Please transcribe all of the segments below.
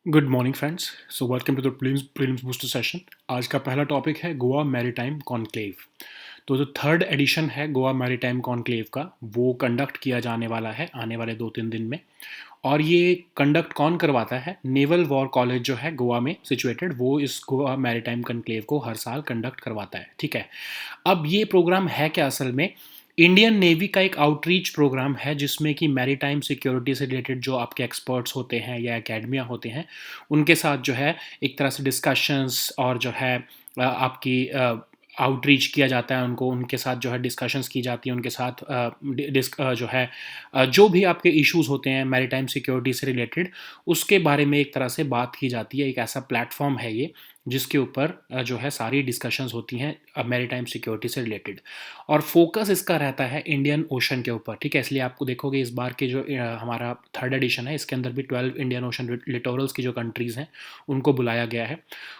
Good morning friends. So welcome to the prelims booster session. आज का पहला topic है गोवा मैरीटाइम कॉन्क्लेव। तो जो थर्ड एडिशन है गोवा मैरीटाइम कॉन्क्लेव का, वो कंडक्ट किया जाने वाला है आने वाले 2-3 दिन में। और ये कंडक्ट कौन करवाता है? नेवल वॉर कॉलेज जो है गोवा में सिचुएटेड, वो इस गोवा मैरीटाइम कॉन्क्लेव को हर साल कंडक्ट करवाता है। ठीक है। अब ये प्रोग्राम है क्या असल में? इंडियन नेवी का एक आउटरीच प्रोग्राम है जिसमें कि मैरीटाइम सिक्योरिटी से रिलेटेड जो आपके एक्सपर्ट्स होते हैं या एकेडमिया होते हैं, उनके साथ जो है एक तरह से डिस्कशंस और जो है आपकी आउटरीच किया जाता है उनको, उनके साथ जो है डिस्कशंस की जाती है, उनके साथ जो है जो भी आपके इश्यूज होते हैं मैरीटाइम सिक्योरिटी से रिलेटेड, उसके बारे में एक तरह से बात की जाती है। एक ऐसा प्लेटफॉर्म है ये जिसके ऊपर जो है सारी डिस्कशंस होती हैं मैरीटाइम सिक्योरिटी से रिलेटेड। और फोकस इसका रहता है इंडियन ओशन के ऊपर। ठीक है, इसलिए आपको देखोगे इस बार के जो हमारा थर्ड एडिशन है, इसके अंदर भी 12 इंडियन ओशन लिटोरल्स की जो कंट्रीज़ हैं उनको बुलाया गया है।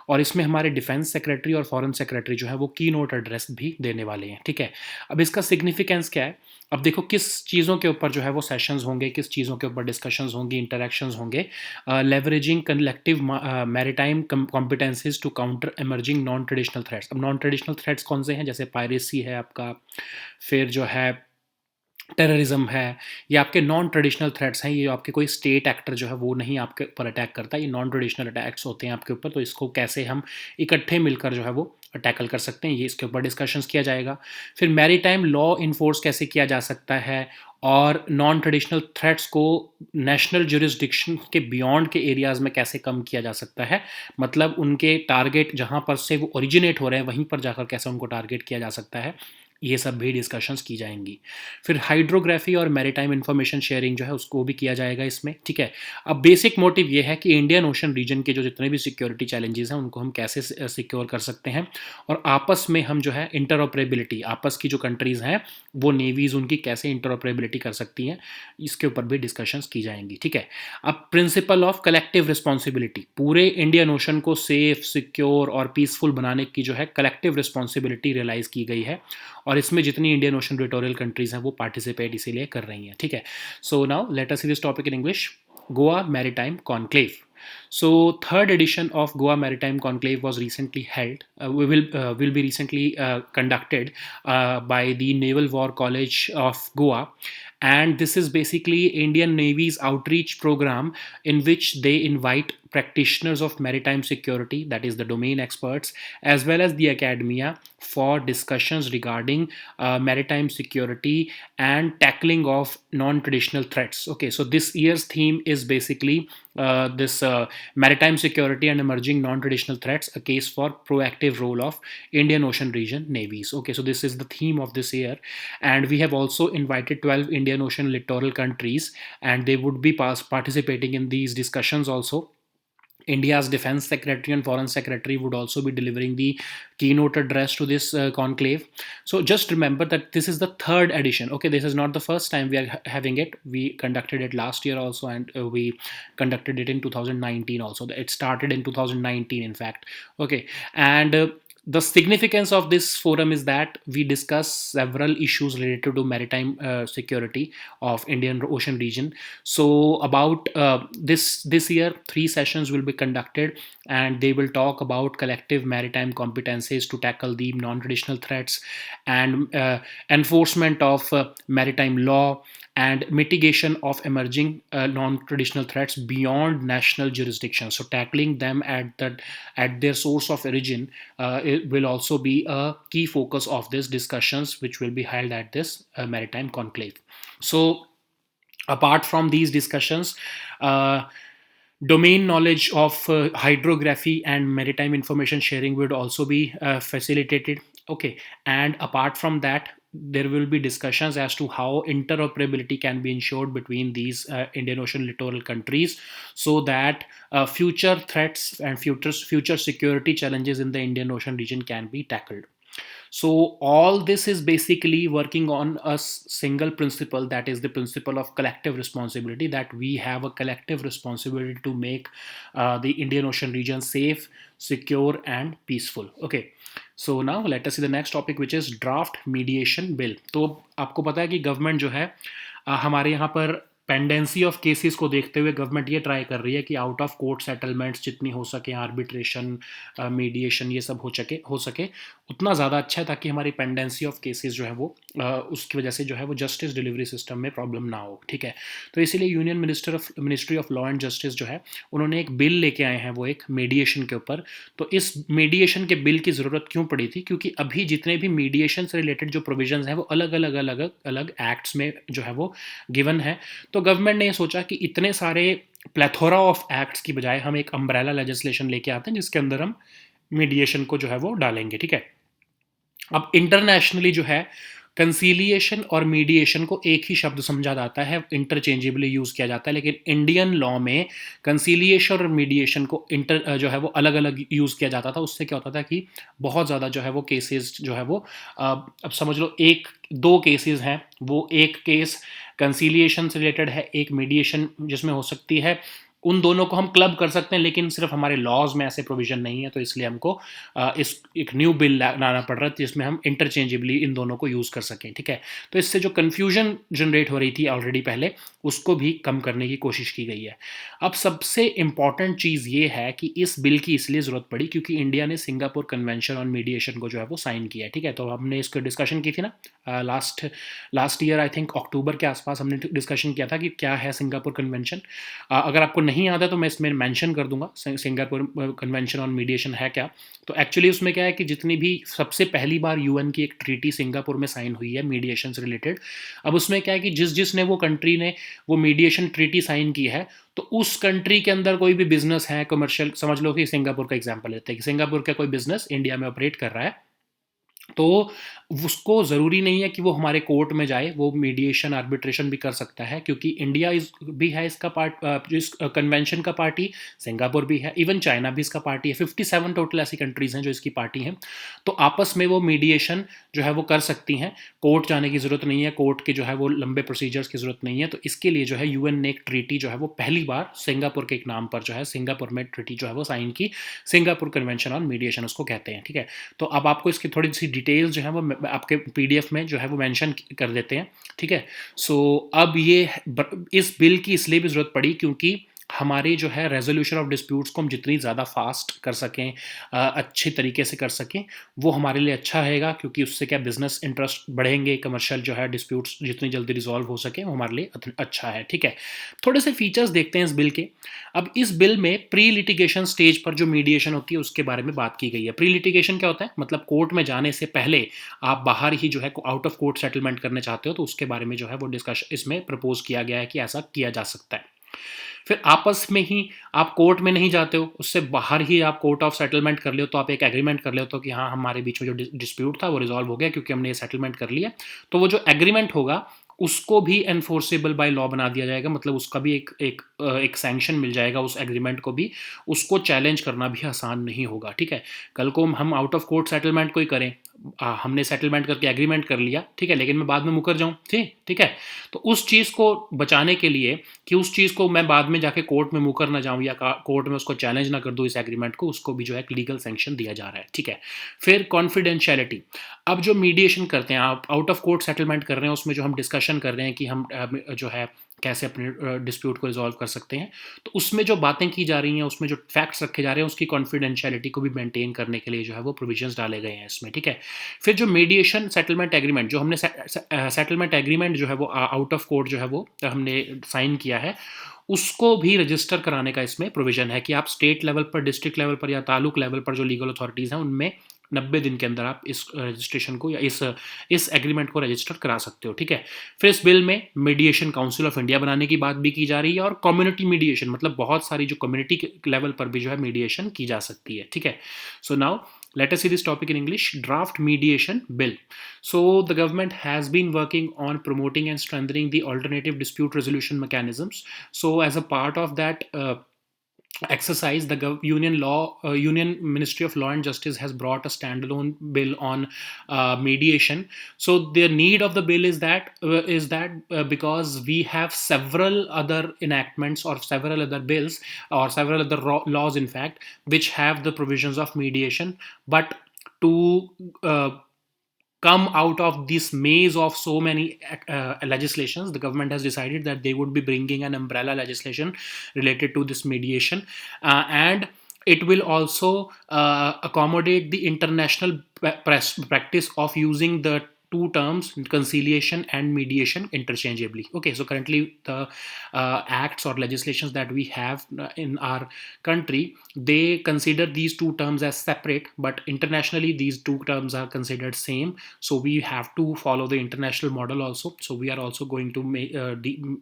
और इसमें हमारे डिफेंस सेक्रेटरी और फॉरेन सेक्रेटरी जो है वो की नोट एड्रेस भी देने वाले हैं। ठीक है। अब इसका सिग्निफिकेंस क्या है? अब देखो किस चीज़ों के ऊपर जो है वो सेशंस होंगे, किस चीज़ों के ऊपर डिस्कशंस होंगी, इंटरेक्शंस होंगे। Leveraging collective maritime competencies to counter emerging non traditional threats. अब नॉन ट्रेडिशनल थ्रेट्स कौन से हैं? जैसे पायरेसी है आपका, फिर जो है टेररिज्म है, या आपके नॉन ट्रेडिशनल थ्रेट्स हैं, ये आपके कोई स्टेट एक्टर जो है वो नहीं आपके ऊपर अटैक करता, ये नॉन ट्रेडिशनल अटैक्स होते हैं आपके ऊपर, तो इसको कैसे हम इकट्ठे मिलकर जो है वो टैकल कर सकते हैं, ये इसके ऊपर डिस्कशंस किया जाएगा। फिर मैरीटाइम लॉ इन्फोर्स कैसे किया जा सकता है, और नॉन ट्रेडिशनल थ्रेट्स को नेशनल जुरिस्डिक्शन के बियॉन्ड के एरियाज़ में कैसे कम किया जा सकता है, मतलब उनके टारगेट जहाँ पर से वो ओरिजिनेट हो रहे हैं वहीं पर जाकर कैसे उनको टारगेट किया जा सकता है, ये सब भी डिस्कशंस की जाएंगी। फिर हाइड्रोग्राफी और मैरीटाइम इंफॉर्मेशन शेयरिंग जो है उसको भी किया जाएगा इसमें। ठीक है। अब बेसिक मोटिव ये है कि इंडियन ओशन रीजन के जो जितने भी सिक्योरिटी चैलेंजेस हैं उनको हम कैसे सिक्योर कर सकते हैं, और आपस में हम जो है इंटरऑपरेबिलिटी, आपस की जो कंट्रीज़ हैं वो नेवीज़ उनकी कैसे इंटरऑपरेबिलिटी कर सकती हैं, इसके ऊपर भी डिस्कशंस की जाएंगी। ठीक है। अब प्रिंसिपल ऑफ कलेक्टिव रिस्पॉन्सिबिलिटी, पूरे इंडियन ओशन को सेफ, सिक्योर और पीसफुल बनाने की जो है कलेक्टिव रिस्पॉन्सिबिलिटी रियलाइज़ की गई है, और इसमें जितनी इंडियन ओशन लिटोरल कंट्रीज हैं वो पार्टिसिपेट इसीलिए कर रही हैं। ठीक है। So now let us see this topic in English. Goa maritime conclave. So third edition of Goa Maritime Conclave was recently held. Will be recently conducted by the Naval War College of Goa, and this is basically Indian Navy's outreach program in which they invite practitioners of maritime security, that is the domain experts, as well as the academia for discussions regarding maritime security and tackling of non-traditional threats. Okay, so this year's theme is basically this maritime security and emerging non-traditional threats, a case for proactive role of Indian Ocean region navies. Okay, so this is the theme of this year, and we have also invited 12 Indian Ocean littoral countries, and they would be participating in these discussions also. India's Defense Secretary and Foreign Secretary would also be delivering the keynote address to this conclave. So just remember that this is the third edition. Okay, this is not the first time we are having it. We conducted it last year also, and we conducted it in 2019 also. It started in 2019, in fact. Okay, and the significance of this forum is that we discuss several issues related to maritime security of Indian Ocean region. So about this year, 3 sessions will be conducted, and they will talk about collective maritime competencies to tackle the non-traditional threats, and enforcement of maritime law, and mitigation of emerging non-traditional threats beyond national jurisdiction. So tackling them at their source of origin, it will also be a key focus of these discussions, which will be held at this maritime conclave. So apart from these discussions, uh, domain knowledge of hydrography and maritime information sharing would also be facilitated. Okay, and apart from that, there will be discussions as to how interoperability can be ensured between these Indian Ocean littoral countries, so that future threats and future security challenges in the Indian Ocean region can be tackled. So all this is basically working on a single principle, that is the principle of collective responsibility, that we have a collective responsibility to make the Indian Ocean region safe, secure and peaceful. Okay, so now let us see the next topic, which is draft mediation bill. तो आपको पता है कि government जो है हमारे यहाँ पर पेंडेंसी ऑफ केसेस को देखते हुए गवर्नमेंट ये ट्राई कर रही है कि आउट ऑफ कोर्ट सेटलमेंट्स जितनी हो सके, आर्बिट्रेशन, मीडिएशन, ये सब हो सके उतना ज़्यादा अच्छा है, ताकि हमारी पेंडेंसी ऑफ केसेस जो है वो उसकी वजह से जो है वो जस्टिस डिलीवरी सिस्टम में प्रॉब्लम ना हो, ठीक है। तो इसीलिए union ministry of law and justice जो है उन्होंने एक बिल लेके आए हैं, वो एक मीडिएशन के ऊपर। तो इस मीडिएशन के बिल की ज़रूरत क्यों पड़ी थी? क्योंकि अभी जितने भी मीडिएशन से रिलेटेड जो प्रोविजंस हैं वो अलग एक्ट्स में जो है वो गिवन है। तो गवर्नमेंट ने ये सोचा कि इतने सारे प्लेथोरा ऑफ एक्ट्स की बजाय हम एक अम्ब्रेला लेजिस्लेशन लेके आते हैं जिसके अंदर हम मीडिएशन को जो है वो डालेंगे, ठीक है। अब इंटरनेशनली जो है कंसीलिएशन और मीडिएशन को एक ही शब्द समझा जाता है, इंटरचेंजेबली यूज़ किया जाता है, लेकिन इंडियन लॉ में कंसीलिएशन और मीडिएशन को जो है वो अलग अलग यूज़ किया जाता था। उससे क्या होता था कि बहुत ज़्यादा जो है वो केसेस जो है वो अब समझ लो एक दो केसेस हैं, वो एक केस कंसीलिएशन से रिलेटेड है, एक मीडिएशन जिसमें हो सकती है। उन दोनों को हम क्लब कर सकते हैं, लेकिन सिर्फ हमारे लॉज में ऐसे प्रोविजन नहीं है, तो इसलिए हमको इस एक न्यू बिल लाना पड़ रहा है जिसमें हम इंटरचेंजेबली इन दोनों को यूज़ कर सकें, ठीक है। तो इससे जो कन्फ्यूजन जनरेट हो रही थी ऑलरेडी पहले, उसको भी कम करने की कोशिश की गई है। अब सबसे इम्पॉर्टेंट चीज़ ये है कि इस बिल की इसलिए ज़रूरत पड़ी क्योंकि इंडिया ने सिंगापुर कन्वेंशन ऑन मीडिएशन को जो है वो साइन किया है, ठीक है। तो हमने इसको डिस्कशन की थी ना लास्ट ईयर, आई थिंक अक्टूबर के आसपास हमने डिस्कशन किया था कि क्या है सिंगापुर कन्वेंशन। अगर आपको नहीं आता तो मैं इसमें मेंशन कर दूंगा सिंगापुर कन्वेंशन ऑन मीडिएशन है क्या। तो एक्चुअली उसमें क्या है कि जितनी भी सबसे पहली बार यूएन की एक ट्रीटी सिंगापुर में साइन हुई है मीडिएशन से रिलेटेड। अब उसमें क्या है कि जिसने वो कंट्री ने वो मीडिएशन ट्रीटी साइन की है, तो उस कंट्री के अंदर कोई भी बिजनेस है कमर्शियल, समझ लो कि सिंगापुर का एग्जांपल लेते हैं कि सिंगापुर का कोई बिजनेस इंडिया में ऑपरेट कर रहा है, तो उसको ज़रूरी नहीं है कि वो हमारे कोर्ट में जाए, वो मीडिएशन आर्बिट्रेशन भी कर सकता है, क्योंकि इंडिया भी है इसका पार्ट, जो इस कन्वेंशन का पार्टी, सिंगापुर भी है, इवन चाइना भी इसका पार्टी है। 57 टोटल ऐसी कंट्रीज़ हैं जो इसकी पार्टी हैं। तो आपस में वो मीडिएशन जो है वो कर सकती हैं, कोर्ट जाने की ज़रूरत नहीं है, कोर्ट के जो है वो लंबे प्रोसीजर्स की ज़रूरत नहीं है। तो इसके लिए जो है यूएन ने एक ट्रीटी जो है वो पहली बार सिंगापुर के एक नाम पर जो है सिंगापुर में ट्रीटी जो है वो साइन की, सिंगापुर कन्वेंशन ऑन मीडिएशन उसको कहते हैं, ठीक है। तो अब आपको इसकी थोड़ी सी डिटेल्स जो है वो आपके पीडीएफ में जो है वो मेंशन कर देते हैं, ठीक है। सो अब ये इस बिल की इसलिए भी ज़रूरत पड़ी क्योंकि हमारे जो है रेजोल्यूशन ऑफ डिस्प्यूट्स को हम जितनी ज़्यादा फास्ट कर सकें, अच्छे तरीके से कर सकें, वो हमारे लिए अच्छा रहेगा, क्योंकि उससे क्या बिजनेस इंटरेस्ट बढ़ेंगे, कमर्शियल जो है डिस्प्यूट्स जितनी जल्दी रिजॉल्व हो सके वो हमारे लिए अच्छा है, ठीक है। थोड़े से फीचर्स देखते हैं इस बिल के। अब इस बिल में प्री लिटिगेशन स्टेज पर जो मीडिएशन होती है उसके बारे में बात की गई है। प्री लिटिगेशन क्या होता है? मतलब कोर्ट में जाने से पहले आप बाहर ही जो है आउट ऑफ कोर्ट सेटलमेंट करने चाहते हो, तो उसके बारे में जो है वो डिस्कशन इसमें प्रपोज किया गया है कि ऐसा किया जा सकता है। फिर आपस में ही आप कोर्ट में नहीं जाते हो, उससे बाहर ही आप कोर्ट ऑफ सेटलमेंट कर ले, तो आप एक एग्रीमेंट कर लेते हो कि हाँ हमारे बीच में जो डिस्प्यूट था वो रिजॉल्व हो गया क्योंकि हमने ये सेटलमेंट कर लिया। तो वो जो एग्रीमेंट होगा उसको भी एनफोर्सेबल बाय लॉ बना दिया जाएगा, मतलब उसका भी एक सैंक्शन मिल जाएगा उस एग्रीमेंट को भी, उसको चैलेंज करना भी आसान नहीं होगा, ठीक है। कल को हम आउट ऑफ कोर्ट सेटलमेंट कोई करें, हमने सेटलमेंट करके एग्रीमेंट कर लिया, ठीक है, लेकिन मैं बाद में मुकर जाऊं, ठीक है। तो उस चीज़ को बचाने के लिए कि उस चीज़ को मैं बाद में जाके कोर्ट में मुकर ना जाऊं या कोर्ट में उसको चैलेंज ना कर दूं इस एग्रीमेंट को, उसको भी जो है लीगल सैंक्शन दिया जा रहा है, ठीक है। फिर कॉन्फिडेंशियलिटी। अब जो मीडिएशन करते हैं, आप आउट ऑफ कोर्ट सेटलमेंट कर रहे हैं, उसमें जो हम डिस्कशन कर रहे हैं कि हम जो है कैसे अपने डिस्प्यूट को रिजॉल्व कर सकते हैं, तो उसमें जो बातें की जा रही हैं, उसमें जो फैक्ट्स रखे जा रहे हैं, उसकी कॉन्फिडेंशियलिटी को भी मेंटेन करने के लिए जो है वो प्रोविजंस डाले गए हैं इसमें, ठीक है। फिर जो मीडिएशन सेटलमेंट एग्रीमेंट, जो हमने सेटलमेंट एग्रीमेंट जो है वो आउट ऑफ कोर्ट जो है वो हमने साइन किया है, उसको भी रजिस्टर कराने का इसमें प्रोविजन है कि आप स्टेट लेवल पर, डिस्ट्रिक्ट लेवल पर या तालुक लेवल पर जो लीगल अथॉरिटीज़ हैं उनमें 90 दिन के अंदर आप इस रजिस्ट्रेशन को या इस एग्रीमेंट को रजिस्टर करा सकते हो, ठीक है। फिर इस बिल में मीडिएशन काउंसिल ऑफ इंडिया बनाने की बात भी की जा रही है, और कम्युनिटी मीडिएशन, मतलब बहुत सारी जो कम्युनिटी लेवल पर भी जो है मीडिएशन की जा सकती है, ठीक है। So now let us see this topic in English. Draft mediation bill. So the government has been working on promoting and strengthening the alternative dispute resolution mechanisms. So as a part of that exercise, the Union Ministry of Law and Justice has brought a standalone bill on mediation. So the need of the bill is that because we have several other enactments or several other bills or several other laws, in fact, which have the provisions of mediation, but to come out of this maze of so many legislations, the government has decided that they would be bringing an umbrella legislation related to this mediation, and it will also accommodate the international practice of using the two terms conciliation and mediation interchangeably. Okay, so currently the acts or legislations that we have in our country, they consider these two terms as separate, but internationally these two terms are considered same. So we have to follow the international model also. So we are also going to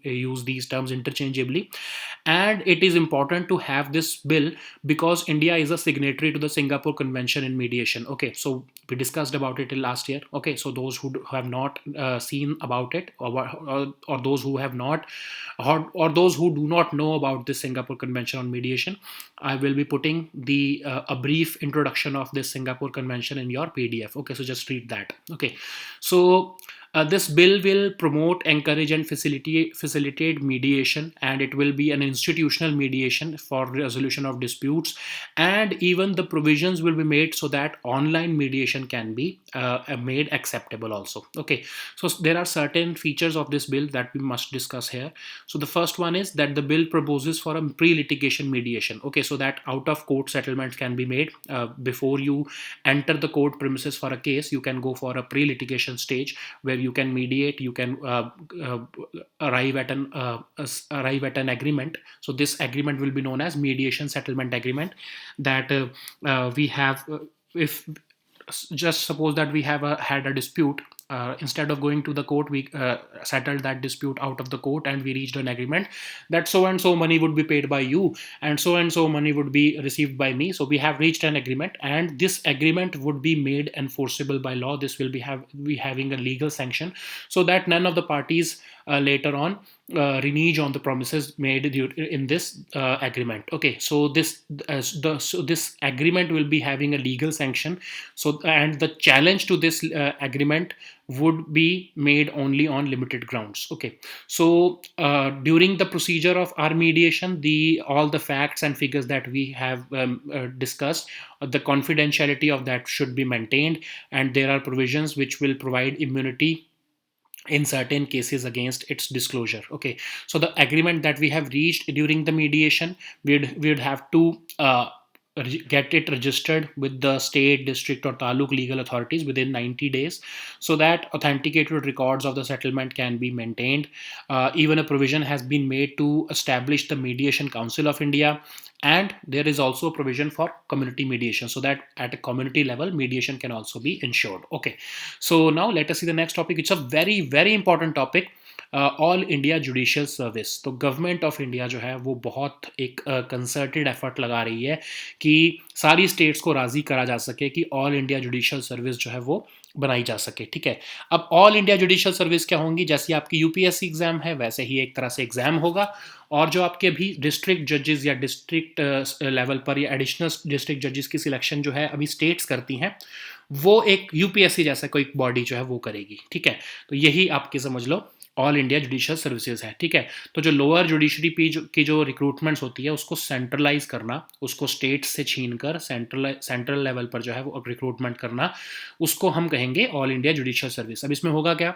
use these terms interchangeably. And it is important to have this bill because India is a signatory to the Singapore Convention in Mediation. Okay, so we discussed about it last year. Okay, so those who have not seen about it, or those who have not, or those who do not know about this Singapore Convention on Mediation, I will be putting the a brief introduction of this Singapore Convention in your PDF. Okay, so just read that. Okay, so this bill will promote, encourage, and facilitate mediation, and it will be an institutional mediation for resolution of disputes. And even the provisions will be made so that online mediation can be made acceptable also. Okay, so there are certain features of this bill that we must discuss here. So the first one is that the bill proposes for a pre-litigation mediation. Okay, so that out of court settlements can be made before you enter the court premises for a case. You can go for a pre-litigation stage where you can mediate, you can arrive at an agreement. So this agreement will be known as mediation settlement agreement, that we have if just suppose that we have had a dispute. Instead of going to the court, we settled that dispute out of the court, and we reached an agreement that so and so money would be paid by you, and so money would be received by me. So we have reached an agreement, and this agreement would be made enforceable by law. This will be having a legal sanction, so that none of the parties later on renege on the promises made in this agreement. Okay, so this agreement will be having a legal sanction. So, and the challenge to this agreement would be made only on limited grounds. Okay, so during the procedure of our mediation, all the facts and figures that we have discussed, the confidentiality of that should be maintained, and there are provisions which will provide immunity in certain cases against its disclosure. Okay, so the agreement that we have reached during the mediation, we'd have to get it registered with the state, district, or taluk legal authorities within 90 days, so that authenticated records of the settlement can be maintained. Even a provision has been made to establish the Mediation Council of India, and there is also a provision for community mediation, so that at a community level mediation can also be ensured. Okay, so now let us see the next topic. It's a very very important topic, all India judicial service. तो government of India जो है वो बहुत एक concerted effort लगा रही है कि सारी स्टेट्स को राज़ी करा जा सके कि ऑल इंडिया जुडिशियल सर्विस जो है वो बनाई जा सके. ठीक है, अब ऑल इंडिया जुडिशियल सर्विस क्या होंगी? जैसे आपकी यूपीएससी एग्जाम है वैसे ही एक तरह से एग्जाम होगा, और जो आपके अभी डिस्ट्रिक्ट जजेस या डिस्ट्रिक्ट लेवल पर या एडिशनल डिस्ट्रिक्ट जजेस की सिलेक्शन जो है अभी स्टेट्स करती हैं, वो एक यूपीएससी जैसा कोई बॉडी जो है वो करेगी. ठीक है, तो यही आपके समझ लो ऑल इंडिया जुडिशियल सर्विसेज है. ठीक है, तो जो लोअर जुडिशरी की जो रिक्रूटमेंट्स होती है उसको सेंट्रलाइज करना, उसको स्टेट से छीन कर सेंट्रल लेवल पर जो है वो रिक्रूटमेंट करना, उसको हम कहेंगे ऑल इंडिया जुडिशियल सर्विस. अब इसमें होगा क्या?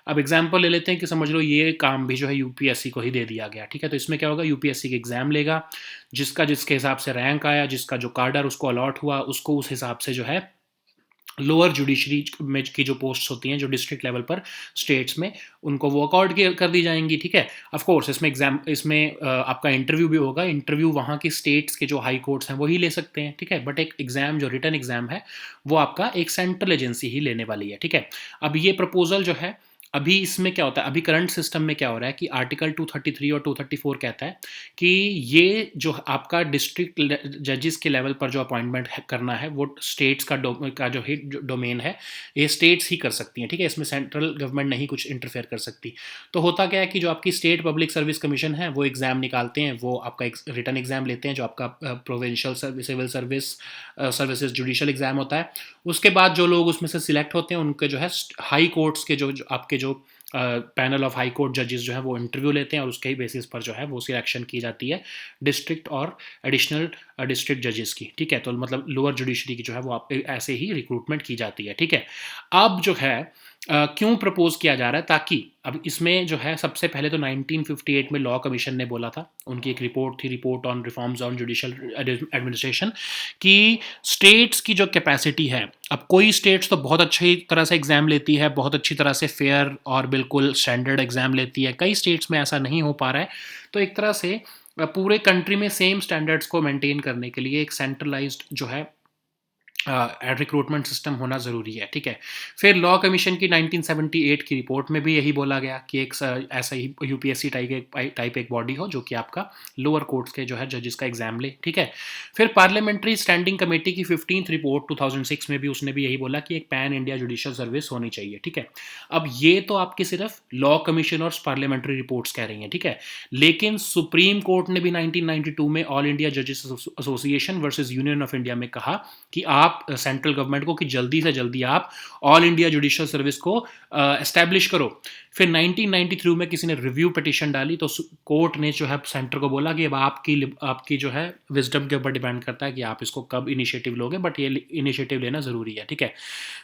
अब एग्जाम्पल ले लेते हैं कि समझ लो ये काम भी जो है यूपीएससी को ही दे दिया गया. ठीक है, तो इसमें क्या होगा? यूपीएससी के एग्जाम लेगा, जिसके हिसाब से रैंक आया, जिसका जो कार्डर उसको अलॉट हुआ, उसको उस हिसाब से जो है लोअर जुडिशरी में की जो पोस्ट्स होती हैं जो डिस्ट्रिक्ट लेवल पर स्टेट्स में, उनको वो अकॉर्ड कर दी जाएंगी. ठीक है, ऑफ कोर्स इसमें आपका इंटरव्यू भी होगा. इंटरव्यू वहाँ की स्टेट्स के जो हाई कोर्ट्स हैं वही ले सकते हैं. ठीक है, बट एक एग्जाम जो रिटन एग्जाम है वो आपका एक सेंट्रल एजेंसी ही लेने वाली है. ठीक है, अब ये प्रपोजल जो है अभी इसमें क्या होता है, अभी करंट सिस्टम में क्या हो रहा है कि आर्टिकल 233 और 234 कहता है कि ये जो आपका डिस्ट्रिक्ट जजेस के लेवल पर जो अपॉइंटमेंट करना है वो स्टेट्स का जो डोमेन है ये स्टेट्स ही कर सकती हैं. ठीक है, इसमें सेंट्रल गवर्नमेंट नहीं कुछ इंटरफेयर कर सकती. तो होता क्या है कि जो आपकी स्टेट पब्लिक सर्विस कमीशन है वो एग्ज़ाम निकालते हैं, वो आपका रिटर्न एग्जाम लेते हैं जो आपका provincial civil services judicial exam होता है. उसके बाद जो लोग उसमें से सिलेक्ट होते हैं उनके जो है हाई कोर्ट्स के जो आपके जो पैनल ऑफ हाई कोर्ट जजेस जो है वो इंटरव्यू लेते हैं और उसके ही बेसिस पर जो है वो सिलेक्शन की जाती है डिस्ट्रिक्ट और एडिशनल डिस्ट्रिक्ट जजेस की, ठीक है। तो मतलब लोअर जुडिशरी की जो है वो आप ऐसे ही रिक्रूटमेंट की जाती है, ठीक है। अब जो है क्यों प्रपोज किया जा रहा है, ताकि अब इसमें जो है सबसे पहले तो 1958 में लॉ कमीशन ने बोला था, उनकी एक रिपोर्ट थी, report on reforms on judicial administration, कि स्टेट्स की जो कैपेसिटी है, अब कोई स्टेट्स तो बहुत अच्छी तरह से एग्जाम लेती है, बहुत अच्छी तरह से फेयर और बिल्कुल स्टैंडर्ड एग्जाम लेती है, कई स्टेट्स में ऐसा नहीं हो पा रहा है। तो एक तरह से पूरे कंट्री में सेम स्टैंडर्ड्स को मेंटेन करने के लिए एक सेंट्रलाइज्ड जो है रिक्रूटमेंट सिस्टम होना ज़रूरी है, ठीक है। फिर लॉ कमीशन की 1978 की रिपोर्ट में भी यही बोला गया कि एक ऐसा ही यूपीएससी टाइप एक बॉडी हो जो कि आपका लोअर कोर्ट्स के जो है जजेस का एग्जाम ले, ठीक है। फिर पार्लियामेंट्री स्टैंडिंग कमेटी की 15th रिपोर्ट 2006 में भी उसने भी यही बोला कि एक पैन इंडिया जुडिशियल सर्विस होनी चाहिए, ठीक है। अब ये तो आपकी सिर्फ लॉ कमीशन और पार्लियामेंट्री रिपोर्ट्स कह रही हैं, ठीक है। लेकिन सुप्रीम कोर्ट ने भी 1992 में ऑल इंडिया जजेस association versus union of India में कहा कि आप सेंट्रल गवर्नमेंट को कि जल्दी से जल्दी आप ऑल इंडिया जुडिशियल सर्विस को एस्टैब्लिश करो। फिर 1993 में किसी ने रिव्यू पिटीशन डाली तो कोर्ट ने जो है सेंटर को बोला कि अब आपकी जो है विजडम के ऊपर डिपेंड करता है कि आप इसको कब इनिशिएटिव लोगे, बट ये इनिशिएटिव लेना ज़रूरी है, ठीक है।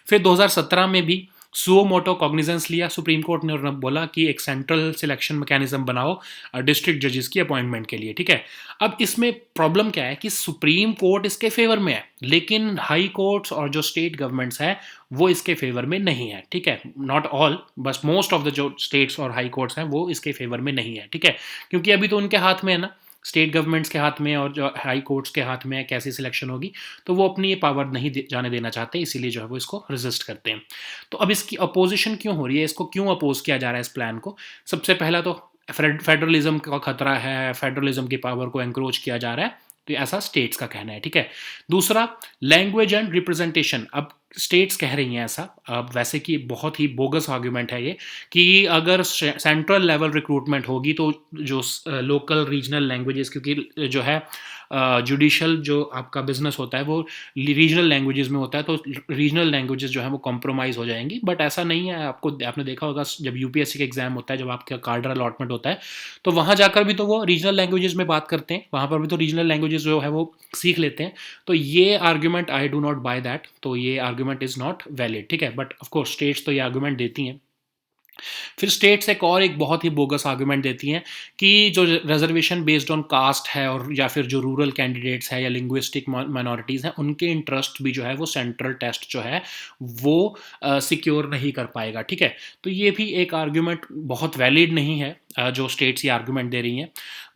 फिर 2017 में भी सुओ मोटो कॉग्निजेंस लिया सुप्रीम कोर्ट ने और बोला कि एक सेंट्रल सिलेक्शन मैकेनिज्म बनाओ डिस्ट्रिक्ट जजेस की अपॉइंटमेंट के लिए, ठीक है। अब इसमें प्रॉब्लम क्या है कि सुप्रीम कोर्ट इसके फेवर में है, लेकिन हाई कोर्ट्स और जो स्टेट गवर्नमेंट्स हैं वो इसके फेवर में नहीं है, ठीक है। नॉट ऑल, बस मोस्ट ऑफ द जो स्टेट्स और हाई कोर्ट्स हैं वो इसके फेवर में नहीं है, ठीक है। क्योंकि अभी तो उनके हाथ में है ना, स्टेट गवर्नमेंट्स के हाथ में और जो हाई कोर्ट्स के हाथ में है कैसी सिलेक्शन होगी, तो वो अपनी ये पावर नहीं जाने देना चाहते, इसीलिए जो है वो इसको रेजिस्ट करते हैं। तो अब इसकी अपोजिशन क्यों हो रही है, इसको क्यों अपोज किया जा रहा है इस प्लान को? सबसे पहला तो फेडरलिज्म का खतरा है, फेडरलिज्म की पावर को एंक्रोच किया जा रहा है, तो ऐसा स्टेट्स का कहना है, ठीक है। दूसरा, लैंग्वेज एंड रिप्रेजेंटेशन। अब स्टेट्स कह रही हैं ऐसा, अब वैसे कि बहुत ही बोगस आर्ग्यूमेंट है ये, कि अगर सेंट्रल लेवल रिक्रूटमेंट होगी तो जो लोकल रीजनल लैंग्वेजेस, क्योंकि जो है जुडिशल जो आपका बिजनेस होता है वो रीजनल लैंग्वेजेस में होता है, तो रीजनल लैंग्वेजेस जो है वो कॉम्प्रोमाइज़ हो जाएंगी, बट ऐसा नहीं है। आपने देखा होगा जब यूपीएससी का एग्जाम होता है, जब आपका कार्डर अलॉटमेंट होता है, तो वहाँ जाकर भी तो वो रीजनल लैंग्वेजेस में बात करते हैं, वहाँ पर भी तो रीजनल लैंग्वेजेस जो है वो सीख लेते हैं। तो ये argument I do not by that, तो ये आर्ग्यूमेंट इज़ नॉट वैलिड, ठीक है। बट ऑफकोर्स स्टेट्स तो ये आर्ग्यूमेंट देती हैं। फिर स्टेट्स एक बहुत ही बोगस आर्गुमेंट देती हैं कि जो रिजर्वेशन बेस्ड ऑन कास्ट है और या फिर जो रूरल कैंडिडेट्स है या लिंग्विस्टिक माइनॉरिटीज़ हैं, उनके इंटरेस्ट भी जो है वो सेंट्रल टेस्ट जो है वो सिक्योर नहीं कर पाएगा, ठीक है। तो ये भी एक आर्गुमेंट बहुत वैलिड नहीं है जो स्टेट्स ये आर्गुमेंट दे रही हैं।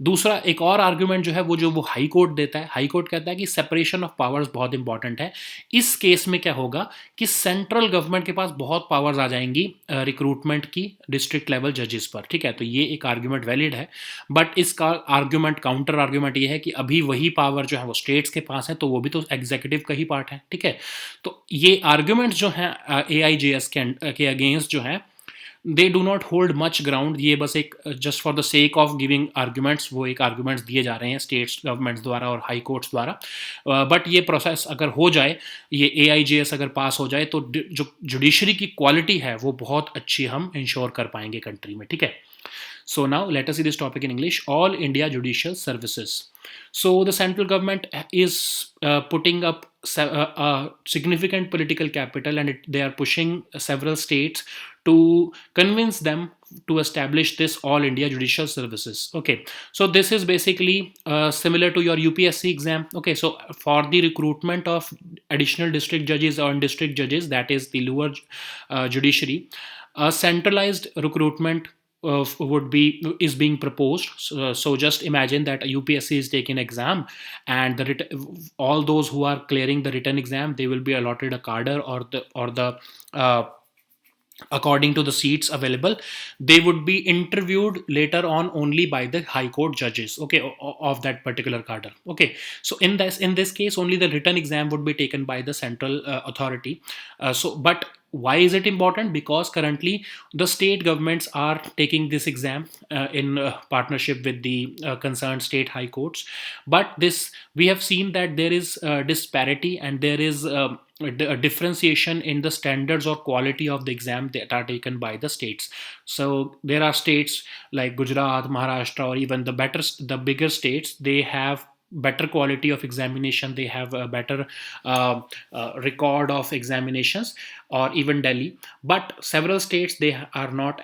दूसरा एक और आर्गुमेंट जो है वो हाई कोर्ट देता है, हाई कोर्ट कहता है कि सेपरेशन ऑफ पावर्स बहुत इंपॉर्टेंट है। इस केस में क्या होगा कि सेंट्रल गवर्नमेंट के पास बहुत पावर्स आ जाएंगी रिक्रूटमेंट की डिस्ट्रिक्ट लेवल जजेस पर, ठीक है। तो ये एक आर्ग्यूमेंट वैलिड है, बट इसका आर्ग्यूमेंट काउंटर आर्ग्यूमेंट ये है कि अभी वही पावर जो है वो स्टेट्स के पास है, तो वो भी तो एग्जीक्यूटिव का ही पार्ट है, ठीक है। तो ये आर्ग्यूमेंट्स जो हैं AIJS के अगेंस्ट जो है, they do not hold much ground. ये बस एक just for the sake of giving arguments वो एक आर्ग्यूमेंट्स दिए जा रहे हैं स्टेट्स गवर्नमेंट्स द्वारा और हाई कोर्ट्स द्वारा। बट ये प्रोसेस अगर हो जाए, ये AIJS अगर पास हो जाए, तो जो जुडिशरी की क्वालिटी है वो बहुत अच्छी हम इंश्योर कर पाएंगे कंट्री में, ठीक है। So now let us see this topic in English. All India Judicial Services. So the central government is putting up significant political capital, and they are pushing several states to convince them to establish this All India Judicial Services. Okay, so this is basically similar to your UPSC exam. Okay, so for the recruitment of additional district judges or district judges, that is the lower judiciary, a centralized recruitment is being proposed. So just imagine that a UPSC is taking exam, and all those who are clearing the written exam, they will be allotted a cadre or the according to the seats available. They would be interviewed later on only by the high court judges, okay, of that particular cadre. Okay, so in this case only the written exam would be taken by the central authority. But why is it important? Because currently the state governments are taking this exam in partnership with the concerned state high courts. But this, we have seen that there is disparity, and there is a differentiation in the standards or quality of the exam that are taken by the states. So there are states like Gujarat, Maharashtra, or even the bigger states. They have better quality of examination. They have a better uh, record of examinations, or even Delhi. But several states, they are not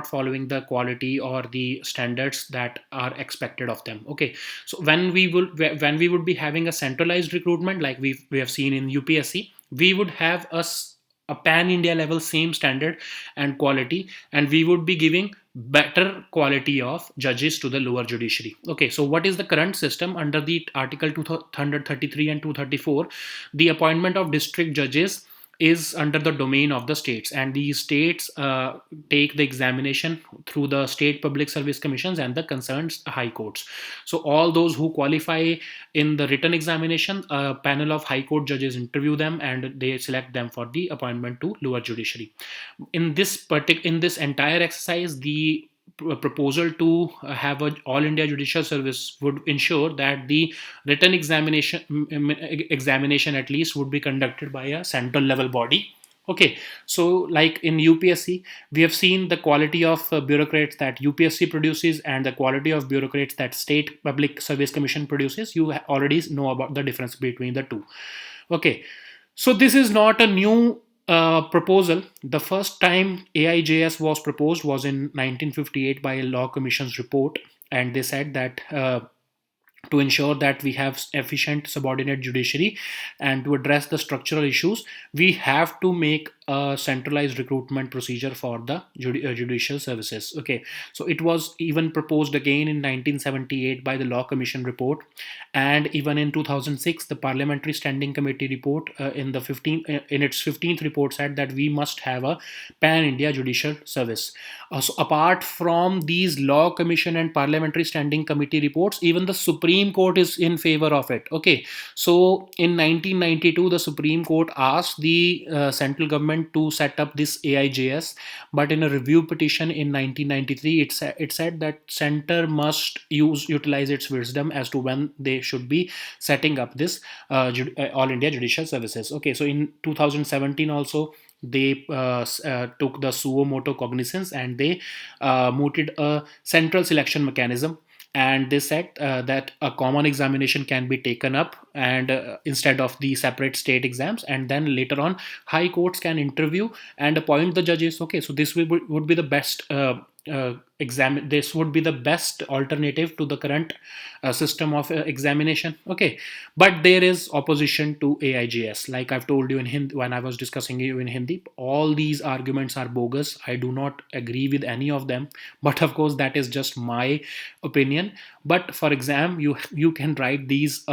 following the quality or the standards that are expected of them. Okay, so when we would be having a centralized recruitment like we have seen in UPSC, we would have a pan India level same standard and quality, and we would be giving better quality of judges to the lower judiciary. Okay, so what is the current system under the Article 233 and 234? The appointment of district judges is under the domain of the states, and these states take the examination through the state public service commissions and the concerned high courts. So all those who qualify in the written examination, a panel of high court judges interview them and they select them for the appointment to lower judiciary. In this entire exercise, the proposal to have a all India judicial service would ensure that the written examination at least would be conducted by a central level body. Okay, so like in UPSC, we have seen the quality of bureaucrats that UPSC produces and the quality of bureaucrats that state public service commission produces. You already know about the difference between the two. Okay, so this is not a new proposal. The first time AIJS was proposed was in 1958 by a law commission's report, and they said that to ensure that we have efficient subordinate judiciary and to address the structural issues, we have to make a centralized recruitment procedure for the judicial services. Okay, so it was even proposed again in 1978 by the law commission report, and even in 2006 the parliamentary standing committee report in its 15th report said that we must have a pan India judicial service. So apart from these law commission and parliamentary standing committee reports, even the Supreme Court is in favor of it. Okay, so in 1992 the Supreme Court asked the central government to set up this AIJS, but in a review petition in 1993 it said that center must utilize its wisdom as to when they should be setting up this all India judicial services. Okay, so in 2017 also they took the suo moto cognizance, and they mooted a central selection mechanism, and they said that a common examination can be taken up and instead of the separate state exams, and then later on high courts can interview and appoint the judges. Okay, so this would be the best exam this would be the best alternative to the current system of examination. Okay, but there is opposition to AIJS. Like I've told you in Hindi, when I was discussing you in Hindi, all these arguments are bogus. I do not agree with any of them, but of course that is just my opinion. But for exam, you can write these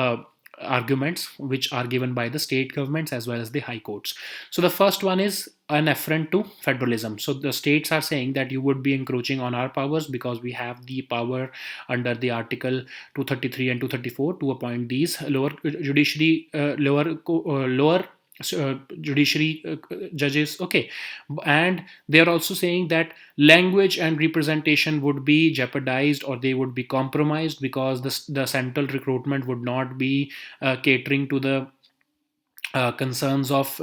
arguments which are given by the state governments as well as the high courts. So the first one is an affront to federalism. So the states are saying that you would be encroaching on our powers because we have the power under the Article 233 and 234 to appoint these lower judiciary judges. Okay, and they are also saying that language and representation would be jeopardized or they would be compromised because the central recruitment would not be catering to the concerns of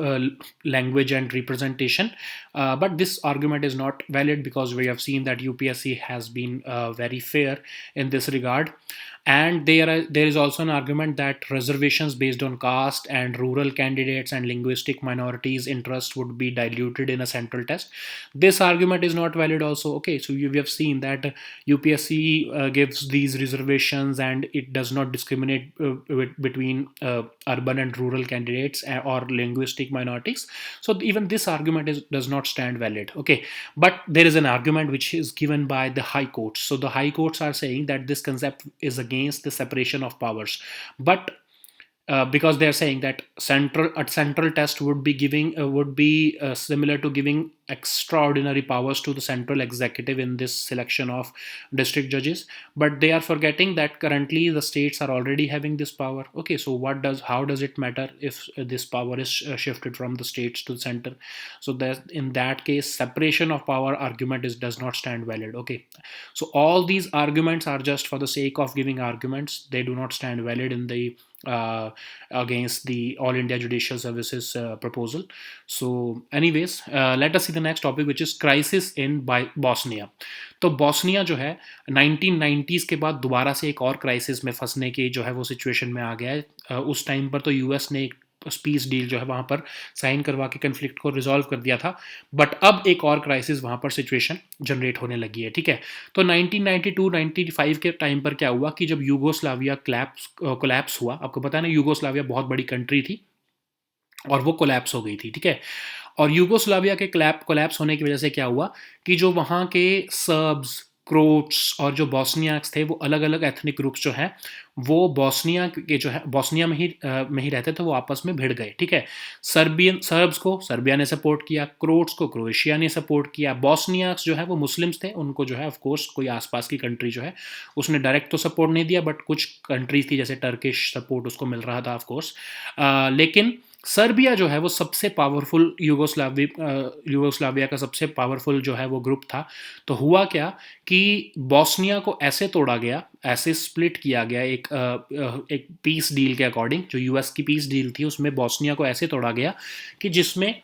language and representation. But this argument is not valid because we have seen that UPSC has been very fair in this regard. And there is also an argument that reservations based on caste and rural candidates and linguistic minorities' interest would be diluted in a central test. This argument is not valid also. Okay, so we have seen that UPSC gives these reservations and it does not discriminate between urban and rural candidates or linguistic minorities. So even this argument does not stand valid. Okay, but there is an argument which is given by the high courts. So the high courts are saying that this concept is against the separation of powers, but because they are saying that a central test would be similar to giving extraordinary powers to the central executive in this selection of district judges, but they are forgetting that currently the states are already having this power. Okay, so how does it matter if this power is shifted from the states to the center? So that in that case, separation of power argument does not stand valid. Okay, so all these arguments are just for the sake of giving arguments. They do not stand valid in the uh, against the All India Judicial Services proposal. So, anyways, let us see the next topic, which is crisis in Bosnia. तो Bosnia जो है 1990s के बाद दोबारा से एक और crisis में फंसने की जो है वो सिचुएशन में आ गया है। उस टाइम पर तो यूएस ने एक पीस डील जो है वहाँ पर साइन करवा के कन्फ्लिक्ट को रिजॉल्व कर दिया था, बट अब एक और क्राइसिस वहाँ पर सिचुएशन जनरेट होने लगी है। ठीक है, तो 1992-95 के टाइम पर क्या हुआ कि जब यूगोस्लाविया कोलैप्स हुआ, आपको पता है ना यूगोस्लाविया बहुत बड़ी कंट्री थी और वो कोलैप्स हो गई थी। ठीक है, और यूगोस्लाविया के कोलैप्स होने की वजह से क्या हुआ कि जो वहाँ के सर्ब्स, क्रोट्स और जो बॉस्नियाक्स थे, वो अलग अलग एथनिक ग्रुप्स जो हैं वो बॉस्निया के जो है बॉस्निया में ही रहते थे, वो आपस में भिड़ गए। ठीक है, सर्ब्स को सर्बिया ने सपोर्ट किया, क्रोट्स को क्रोएशिया ने सपोर्ट किया, बॉस्नियाक्स जो है वो मुस्लिम्स थे, उनको जो है ऑफ कोर्स कोई आसपास की कंट्री जो है उसने डायरेक्ट तो सपोर्ट नहीं दिया, बट कुछ कंट्रीज थी जैसे टर्किश सपोर्ट उसको मिल रहा था ऑफ कोर्स। लेकिन सर्बिया जो है वो सबसे पावरफुल यूगोस्लाविया का सबसे पावरफुल जो है वो ग्रुप था। तो हुआ क्या कि बॉस्निया को ऐसे तोड़ा गया, ऐसे स्प्लिट किया गया एक पीस डील के अकॉर्डिंग, जो यूएस की पीस डील थी उसमें बॉस्निया को ऐसे तोड़ा गया कि जिसमें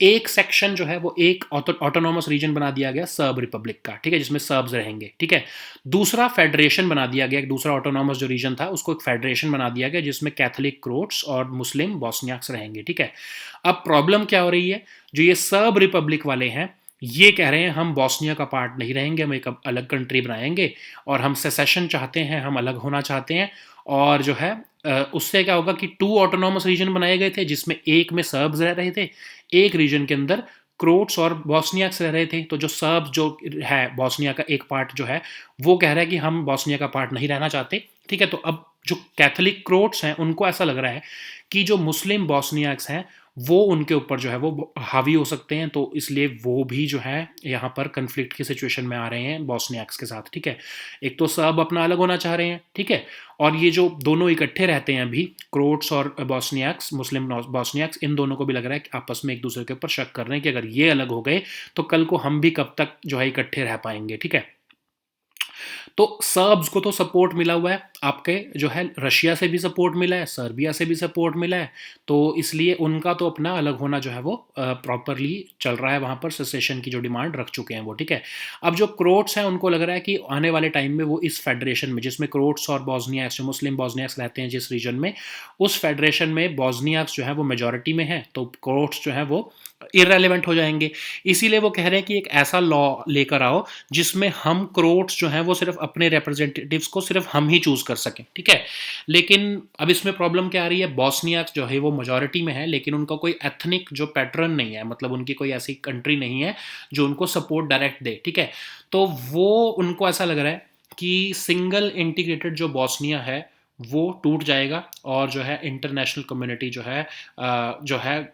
एक सेक्शन जो है वो एक ऑटोनॉमस रीजन बना दिया गया सर्ब रिपब्लिक का। ठीक है, जिसमें सर्ब्स रहेंगे। ठीक है, दूसरा फेडरेशन बना दिया गया, एक दूसरा ऑटोनॉमस जो रीजन था उसको एक फेडरेशन बना दिया गया जिसमें कैथोलिक क्रोट्स और मुस्लिम बॉस्नियाक्स रहेंगे। ठीक है, अब प्रॉब्लम क्या हो रही है, जो ये सर्ब रिपब्लिक वाले हैं ये कह रहे हैं हम बॉस्निया का पार्ट नहीं रहेंगे, हम एक अलग कंट्री बनाएंगे और हम सेसेशन चाहते हैं, हम अलग होना चाहते हैं। और जो है उससे क्या होगा कि 2 ऑटोनॉमस रीजन बनाए गए थे जिसमें एक में सर्ब्स रह रहे थे, एक रीजन के अंदर क्रोट्स और बॉस्नियाक्स रह रहे थे। तो जो सर्ब जो है बॉस्निया का एक पार्ट जो है वो कह रहा है कि हम बॉस्निया का पार्ट नहीं रहना चाहते। ठीक है, तो अब जो कैथोलिक क्रोट्स हैं उनको ऐसा लग रहा है कि जो मुस्लिम बॉस्नियाक्स हैं वो उनके ऊपर जो है वो हावी हो सकते हैं, तो इसलिए वो भी जो है यहाँ पर कन्फ्लिक्ट की सिचुएशन में आ रहे हैं बॉस्नियाक्स के साथ। ठीक है, एक तो सब अपना अलग होना चाह रहे हैं। ठीक है, और ये जो दोनों इकट्ठे रहते हैं अभी, क्रोट्स और बॉस्नियाक्स, मुस्लिम बॉस्नियाक्स, इन दोनों को भी लग रहा है कि आपस में एक दूसरे के ऊपर शक कर रहे हैं कि अगर ये अलग हो गए तो कल को हम भी कब तक जो है इकट्ठे रह पाएंगे। ठीक है, तो सर्ब्स को तो सपोर्ट मिला हुआ है, आपके जो है रशिया से भी सपोर्ट मिला है, सर्बिया से भी सपोर्ट मिला है, तो इसलिए उनका तो अपना अलग होना जो है वो प्रॉपरली चल रहा है, वहाँ पर सेसेशन की जो डिमांड रख चुके हैं वो। ठीक है, अब जो क्रोट्स हैं उनको लग रहा है कि आने वाले टाइम में वो इस फेडरेशन में, जिसमें क्रोट्स और बॉस्नियाक्स, जो मुस्लिम बॉस्नियाक्स रहते हैं जिस रीजन में, उस फेडरेशन में बॉस्नियाक्स जो है वो मेजॉरिटी में है, तो क्रोट्स जो है वो इरेलीवेंट हो जाएंगे। इसीलिए वो कह रहे हैं कि एक ऐसा लॉ लेकर आओ जिसमें हम क्रोट्स जो हैं वो सिर्फ अपने रिप्रेजेंटेटिव्स को सिर्फ हम ही चूज कर सकें। ठीक है, लेकिन अब इसमें प्रॉब्लम क्या आ रही है, बॉस्नियाक्स जो है वो मेजॉरिटी में है लेकिन उनका कोई एथनिक जो पैटर्न नहीं है, मतलब उनकी कोई ऐसी कंट्री नहीं है जो उनको सपोर्ट डायरेक्ट दे। ठीक है, तो वो उनको ऐसा लग रहा है कि सिंगल इंटीग्रेटेड जो बॉस्निया है वो टूट जाएगा और जो है इंटरनेशनल कम्युनिटी जो है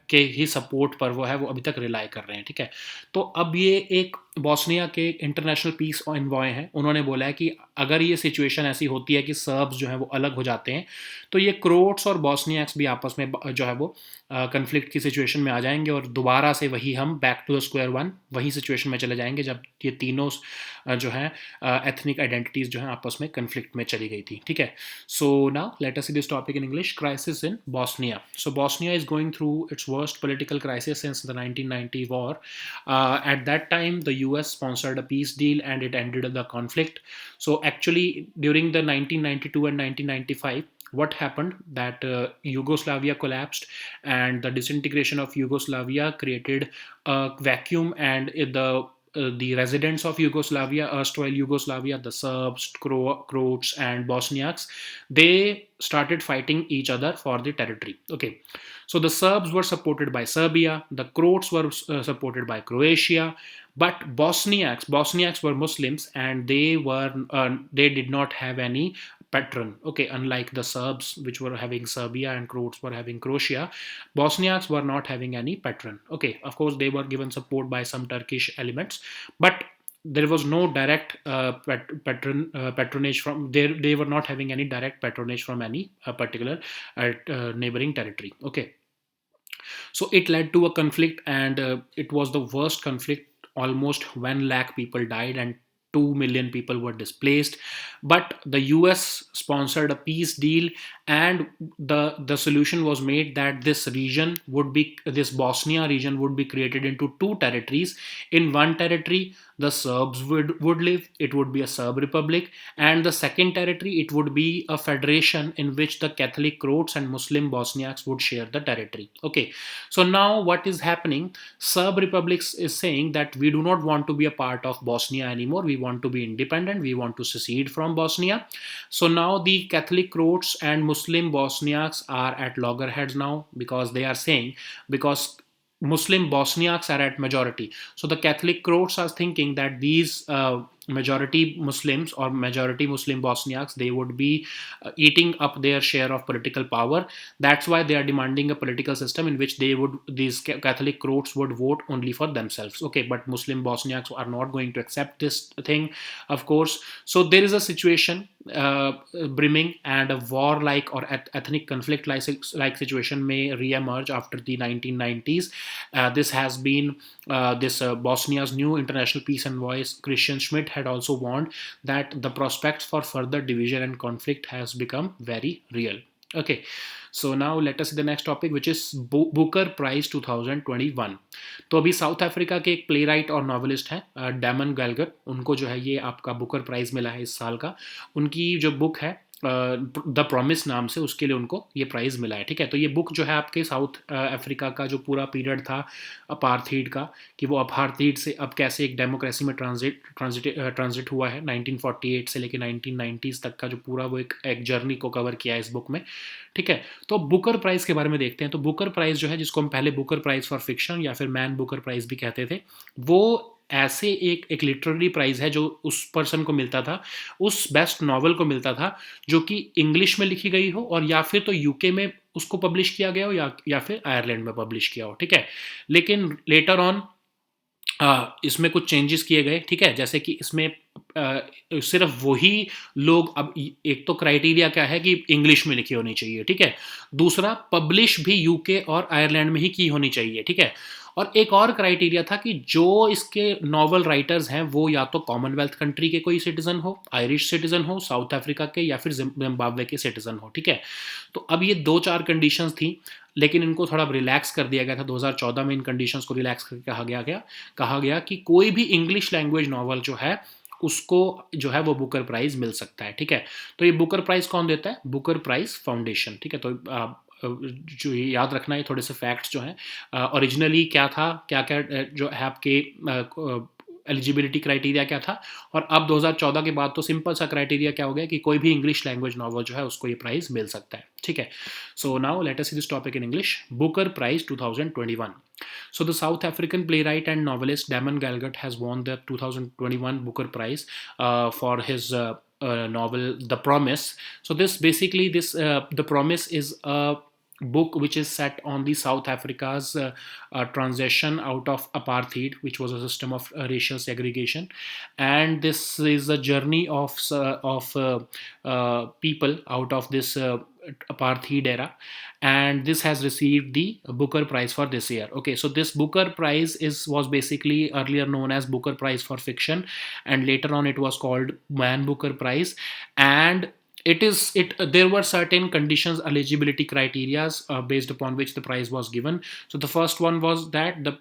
के ही सपोर्ट पर वो है वो अभी तक रिलाई कर रहे हैं। ठीक है, तो अब ये एक बॉस्निया के इंटरनेशनल पीस एनवॉय हैं, उन्होंने बोला है कि अगर ये सिचुएशन ऐसी होती है कि सर्ब्स जो है वो अलग हो जाते हैं तो ये क्रोट्स और बॉस्नियाक्स भी आपस में जो है वो कन्फ्लिक्ट की सिचुएशन में आ जाएंगे और दोबारा से वही हम back to the square one वही सिचुएशन में चले जाएंगे जब ये तीनों जो है एथनिक आइडेंटिटीज़ जो है आपस में कन्फ्लिक्ट में चली गई थी। ठीक है, सो now let us see this topic in English. Crisis in Bosnia. So Bosnia is going through its worst political crisis since the 1990 war. At that time, the US sponsored a peace deal and it ended the conflict. So actually, during the 1992 and 1995, what happened that Yugoslavia collapsed and the disintegration of Yugoslavia created a vacuum, and the residents of Yugoslavia, erstwhile Yugoslavia, the Serbs, Croats, and Bosniaks, they started fighting each other for the territory. Okay, so the Serbs were supported by Serbia, the Croats were supported by Croatia, but Bosniaks were Muslims and they did not have any patron. Okay, unlike the Serbs, which were having Serbia, and Croats were having Croatia, Bosniaks were not having any patron. Okay, of course they were given support by some Turkish elements, but there was no direct patronage from there. They were not having any direct patronage from any particular neighboring territory. Okay, so it led to a conflict, and it was the worst conflict. Almost 1 lakh people died, and 2 million people were displaced. But the US sponsored a peace deal, and the solution was made that this Bosnia region would be created into two territories. In one territory, the Serbs would live, it would be a Serb republic, and the second territory, it would be a federation in which the Catholic Croats and Muslim Bosniaks would share the territory. Okay, so now what is happening? Serb republics is saying that we do not want to be a part of Bosnia anymore. We want to be independent. We want to secede from Bosnia. So now the Catholic Croats and Muslim Bosniaks are at loggerheads now, because they are saying, because Muslim Bosniaks are at majority. So the Catholic Croats are thinking that these majority Muslims or majority Muslim Bosniaks, they would be eating up their share of political power. That's why they are demanding a political system in which these Catholic Croats would vote only for themselves. Okay, but Muslim Bosniaks are not going to accept this thing, of course. So there is a situation brimming, and a war-like or ethnic conflict-like situation may re-emerge after the 1990s. This has been this Bosnia's new international peace envoy Christian Schmidt had also warned that the prospects for further division and conflict has become very real. Okay, so now let us see the next topic, which is Booker Prize 2021. तो अभी south Africa के एक play right और novelist हैं Damon गैलगर, उनको जो है ये आपका बुकर प्राइज़ मिला है इस साल का. उनकी जो बुक है द प्रॉमिस नाम से, उसके लिए उनको ये प्राइज़ मिला है. ठीक है, तो ये बुक जो है आपके साउथ अफ्रीका का जो पूरा पीरियड था अपार्थीड का, कि वो अपार्थीड से अब कैसे एक डेमोक्रेसी में ट्रांजिट हुआ है 1948 से लेकर 1990s तक का जो पूरा वो एक जर्नी को कवर किया है इस बुक में. ठीक है, तो बुकर प्राइज़ के बारे में देखते हैं. तो बुकर प्राइज़ जो है, जिसको हम पहले बुकर प्राइज़ फॉर फिक्शन या फिर मैन बुकर प्राइज़ भी कहते थे, वो ऐसे एक लिटरेरी प्राइज़ है जो उस पर्सन को मिलता था, उस बेस्ट नॉवल को मिलता था जो कि इंग्लिश में लिखी गई हो, और या फिर तो यूके में उसको पब्लिश किया गया हो, या फिर आयरलैंड में पब्लिश किया हो. ठीक है, लेकिन लेटर ऑन इसमें कुछ चेंजेस किए गए. ठीक है, जैसे कि इसमें सिर्फ वही लोग, अब एक तो क्राइटेरिया क्या है कि इंग्लिश में लिखी होनी चाहिए. ठीक है, दूसरा पब्लिश भी यूके और आयरलैंड में ही की होनी चाहिए. ठीक है, और एक और क्राइटेरिया था कि जो इसके नॉवल राइटर्स हैं वो या तो कॉमनवेल्थ कंट्री के कोई सिटीजन हो, आयरिश सिटीजन हो, साउथ अफ्रीका के, या फिर जिम्बाब्वे के सिटीजन हो. ठीक है, तो अब ये 2-4 कंडीशंस थी, लेकिन इनको थोड़ा रिलैक्स कर दिया गया था 2014 में. इन कंडीशंस को रिलैक्स करके कहा गया कि कोई भी इंग्लिश लैंग्वेज नॉवल जो है उसको जो है वो बुकर प्राइज़ मिल सकता है. ठीक है, तो ये बुकर प्राइज़ कौन देता है? Booker prize foundation. ठीक है, तो जो याद रखना है थोड़े से फैक्ट्स जो हैं. ओरिजिनली क्या था, क्या क्या जो है आपके एलिजिबिलिटी क्राइटेरिया क्या था, और अब 2014 के बाद तो सिंपल सा क्राइटेरिया क्या हो गया कि कोई भी इंग्लिश लैंग्वेज नॉवल जो है उसको ये प्राइज़ मिल सकता है. ठीक है, so now let us see this topic in English. Booker prize 2021. So the South African playwright and novelist Damon Galgut has won the 2021 Booker Prize for his novel The Promise. So The Promise is a book which is set on the South Africa's transition out of apartheid, which was a system of racial segregation, and this is a journey of people out of this apartheid era, and this has received the Booker Prize for this year. Okay, so this Booker Prize was basically earlier known as Booker Prize for Fiction, and later on it was called Man Booker Prize. And there were certain conditions, eligibility criteria based upon which the prize was given. So the first one was that the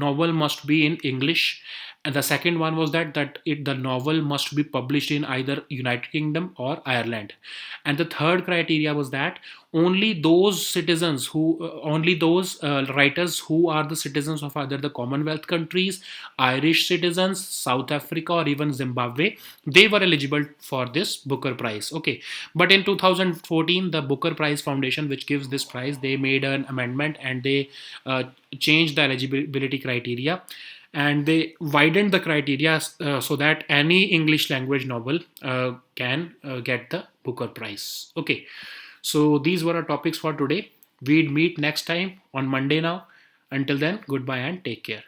novel must be in English, and the second one was that the novel must be published in either United Kingdom or Ireland, and the third criteria was that only those writers who are the citizens of either the Commonwealth countries, Irish citizens, South Africa, or even Zimbabwe, they were eligible for this Booker Prize. Okay, but in 2014 the Booker Prize Foundation, which gives this prize, they made an amendment, and they changed the eligibility criteria, and they widened the criteria so that any English language novel can get the Booker Prize. Okay, so these were our topics for today. We'd meet next time on Monday now. Until then, goodbye and take care.